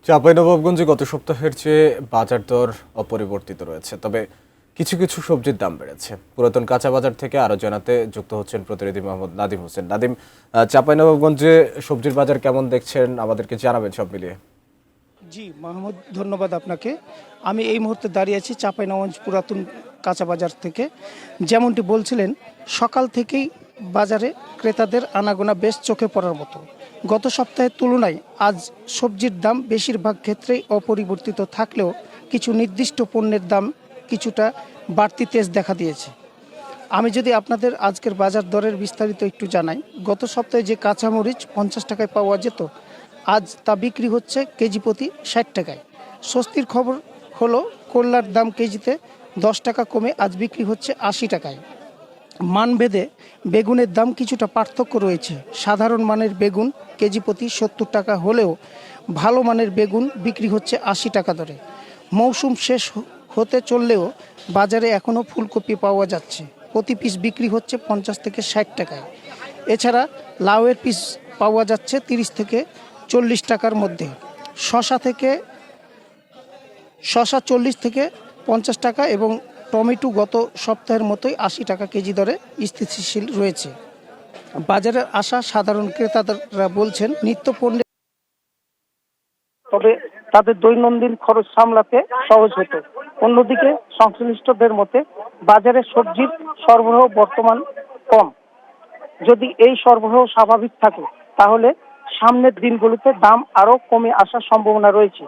চাঁপাইনবাবগঞ্জে গত সপ্তাহের চেয়ে বাজার দর অপরিবর্তিত রয়েছে, তবে কিছু কিছু সবজির দাম বেড়েছে। পুরাতন কাঁচা বাজার থেকে আরো জানাতে যুক্ত হচ্ছেন প্রতিনিধি মোহাম্মদ নাদিম হোসেন। নাদিম, চাঁপাইনবাবগঞ্জে সবজির বাজার কেমন দেখছেন, আমাদেরকে জানাবেন সব মিলিয়ে। জি মাহমুদ, ধন্যবাদ আপনাকে। আমি এই মুহূর্তে দাঁড়িয়ে আছি চাঁপাইনবাবগঞ্জ পুরাতন কাঁচা বাজার থেকে। যেমনটি বলছিলেন, সকাল থেকেই বাজারে ক্রেতাদের আনাগোনা বেশ চোখে পড়ার মতো। গত সপ্তাহের তুলনায় আজ সবজির দাম বেশিরভাগ ক্ষেত্রেই অপরিবর্তিত থাকলেও কিছু নির্দিষ্ট পণ্যের দাম কিছুটা বাড়তি তেজ দেখা দিয়েছে। আমি যদি আপনাদের আজকের বাজার দরের বিস্তারিত একটু জানাই, গত সপ্তাহে যে কাঁচামরিচ 50 টাকায় পাওয়া যেত, আজ তা বিক্রি হচ্ছে কেজি প্রতি 60 টাকায়। স্বস্তির খবর হলো করলার দাম কেজিতে 10 টাকা কমে আজ বিক্রি হচ্ছে 80 টাকায়। মানভেদে বেগুনের দাম কিছুটা পার্থক্য রয়েছে। সাধারণ মানের বেগুন কেজি প্রতি 70 টাকা হলেও ভালো মানের বেগুন বিক্রি হচ্ছে 80 টাকা দরে। মৌসুম শেষ হতে চললেও বাজারে এখনও ফুলকপি পাওয়া যাচ্ছে, প্রতি পিস বিক্রি হচ্ছে 50 থেকে 60 টাকায়। এছাড়া লাউয়ের পিস পাওয়া যাচ্ছে 30 থেকে 40 টাকার মধ্যে। শশা 40 থেকে 50 টাকা এবং টমেটো গত সপ্তাহের মতোই 80 টাকা কেজি দরে স্থিতিশীল রয়েছে। বাজারে আসা সাধারণ ক্রেতারা বলছেন নিত্য পণ্যের, তবে তাদের দৈনন্দিন খরচ সামলাতে সহজ হতো। অন্যদিকে সংশ্লিষ্টদের মতে বাজারে সবজির সরবরাহ বর্তমান কম। যদি এই সরবরাহ স্বাভাবিক থাকে তাহলে সামনের দিনগুলোতে দাম আরো কমে আসার সম্ভাবনা রয়েছে।